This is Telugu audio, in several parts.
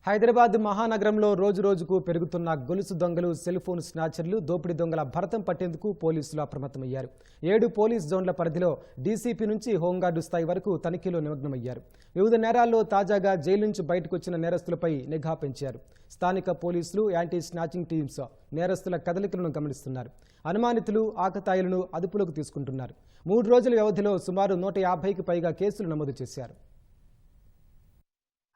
హైదరాబాద్ మహానగరంలో రోజురోజుకు పెరుగుతున్న గొలుసు దొంగలు, సెల్ ఫోన్ స్నాచర్లు, దోపిడీ దొంగల భరతం పట్టేందుకు పోలీసులు అప్రమత్తమయ్యారు. 7 పోలీస్ జోన్ల పరిధిలో డీసీపీ నుంచి హోంగార్డు స్థాయి వరకు తనిఖీలో నిమగ్నమయ్యారు. వివిధ నేరాల్లో తాజాగా జైలు నుంచి బయటకు వచ్చిన నేరస్తులపై నిఘా పెంచారు. స్థానిక పోలీసులు, యాంటీ స్నాచింగ్ టీమ్స్ నేరస్తుల కదలికలను గమనిస్తున్నారు. అనుమానితులు, ఆకతాయిలను అదుపులోకి తీసుకుంటున్నారు. 3 రోజుల వ్యవధిలో సుమారు 150కి పైగా కేసులు నమోదు చేశారు.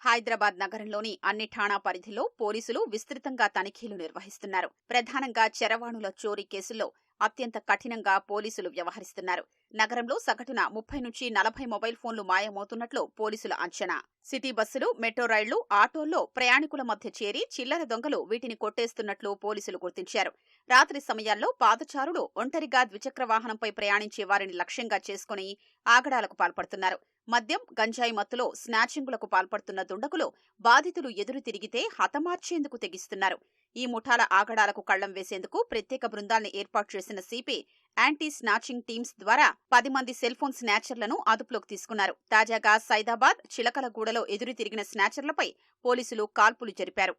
హైదరాబాద్ నగరంలోని అన్ని ఠాణా పరిధిలో పోలీసులు విస్తృతంగా తనిఖీలు నిర్వహిస్తున్నారు. ప్రధానంగా చరవాణుల చోరీ కేసుల్లో అత్యంత కఠినంగా పోలీసులు వ్యవహరిస్తున్నారు. నగరంలో సగటున 30 నుంచి 40 మొబైల్ ఫోన్లు మాయమవుతున్నట్లు పోలీసుల అంచనా. సిటీ బస్సులు, మెట్రో రైళ్లు, ఆటోల్లో ప్రయాణికుల మధ్య చేరి చిల్లర దొంగలు వీటిని కొట్టేస్తున్నట్లు పోలీసులు గుర్తించారు. రాత్రి సమయాల్లో పాదచారులు ఒంటరిగా ద్విచక్ర వాహనంపై ప్రయాణించే వారిని లక్ష్యంగా చేసుకుని ఆగడాలకు పాల్పడుతున్నారు. మద్యం, గంజాయి మత్తులో స్నాచింగులకు పాల్పడుతున్న దుండగులు బాధితులు ఎదురు తిరిగితే హతమార్చేందుకు తెగిస్తున్నారు. ఈ ముఠాల ఆగడాలకు కళ్లం వేసేందుకు ప్రత్యేక బృందాల్ని ఏర్పాటు చేసిన సిపి యాంటీ స్నాచింగ్ టీమ్స్ ద్వారా 10 మంది సెల్ ఫోన్ స్నాచర్లను అదుపులోకి తీసుకున్నారు. తాజాగా సైదాబాద్, చిలకలగూడలో ఎదురు తిరిగిన స్నాచర్లపై పోలీసులు కాల్పులు జరిపారు.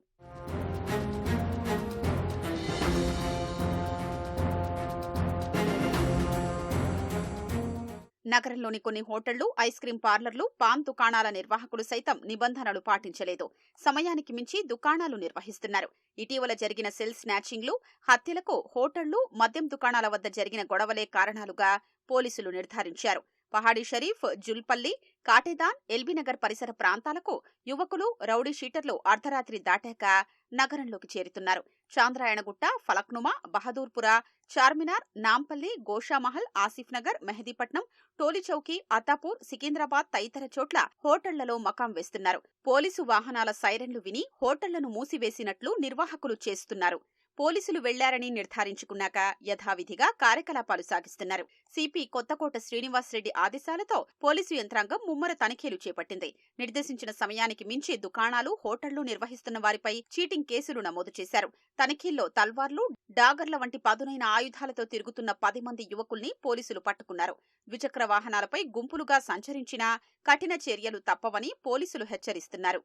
నగరంలోని కొన్ని హోటళ్లు, ఐస్ క్రీం పార్లర్లు, పాన్ దుకాణాల నిర్వాహకులు సైతం నిబంధనలు పాటించలేదు. సమయానికి మించి దుకాణాలు నిర్వహిస్తున్నారు. ఇటీవల జరిగిన సెల్ స్నాచింగ్లు, హత్యలకు హోటళ్లు, మద్యం దుకాణాల వద్ద జరిగిన గొడవలే కారణాలుగా పోలీసులు నిర్ధారించారు. పహాడీ షరీఫ్, జుల్పల్లి, కాటేదాన్, ఎల్బీనగర్ పరిసర ప్రాంతాలకు యువకులు, రౌడీ షీటర్లు అర్ధరాత్రి దాటాక నగరంలోకి చేరుతున్నారు. చాంద్రాయణగుట్ట, ఫలక్నుమా, బహదూర్పుర, చార్మినార్, నాంపల్లి, గోషామహల్, ఆసిఫ్ నగర్, మెహదీపట్నం, టోలీచౌకీ, అత్తాపూర్, సికింద్రాబాద్ తదితర చోట్ల హోటళ్లలో మకాం వేస్తున్నారు. పోలీసు వాహనాల సైరన్లు విని హోటళ్లను మూసివేసినట్లు నిర్వాహకులు చేస్తున్నారు. పోలీసులు వెళ్లారని నిర్ధారించుకున్నాక యథావిధిగా కార్యకలాపాలు సాగిస్తున్నారు. సిపి కొత్తకోట శ్రీనివాసరెడ్డి ఆదేశాలతో పోలీసు యంత్రాంగం ముమ్మర తనిఖీలు చేపట్టింది. నిర్దేశించిన సమయానికి మించి దుకాణాలు, హోటళ్లు నిర్వహిస్తున్న వారిపై చీటింగ్ కేసులు నమోదు చేశారు. తనిఖీల్లో తల్వార్లు, డాగర్ల వంటి పదునైన ఆయుధాలతో తిరుగుతున్న 10 మంది యువకుల్ని పోలీసులు పట్టుకున్నారు. ద్విచక్ర వాహనాలపై గుంపులుగా సంచరించినా కఠిన చర్యలు తప్పవని పోలీసులు హెచ్చరిస్తున్నారు.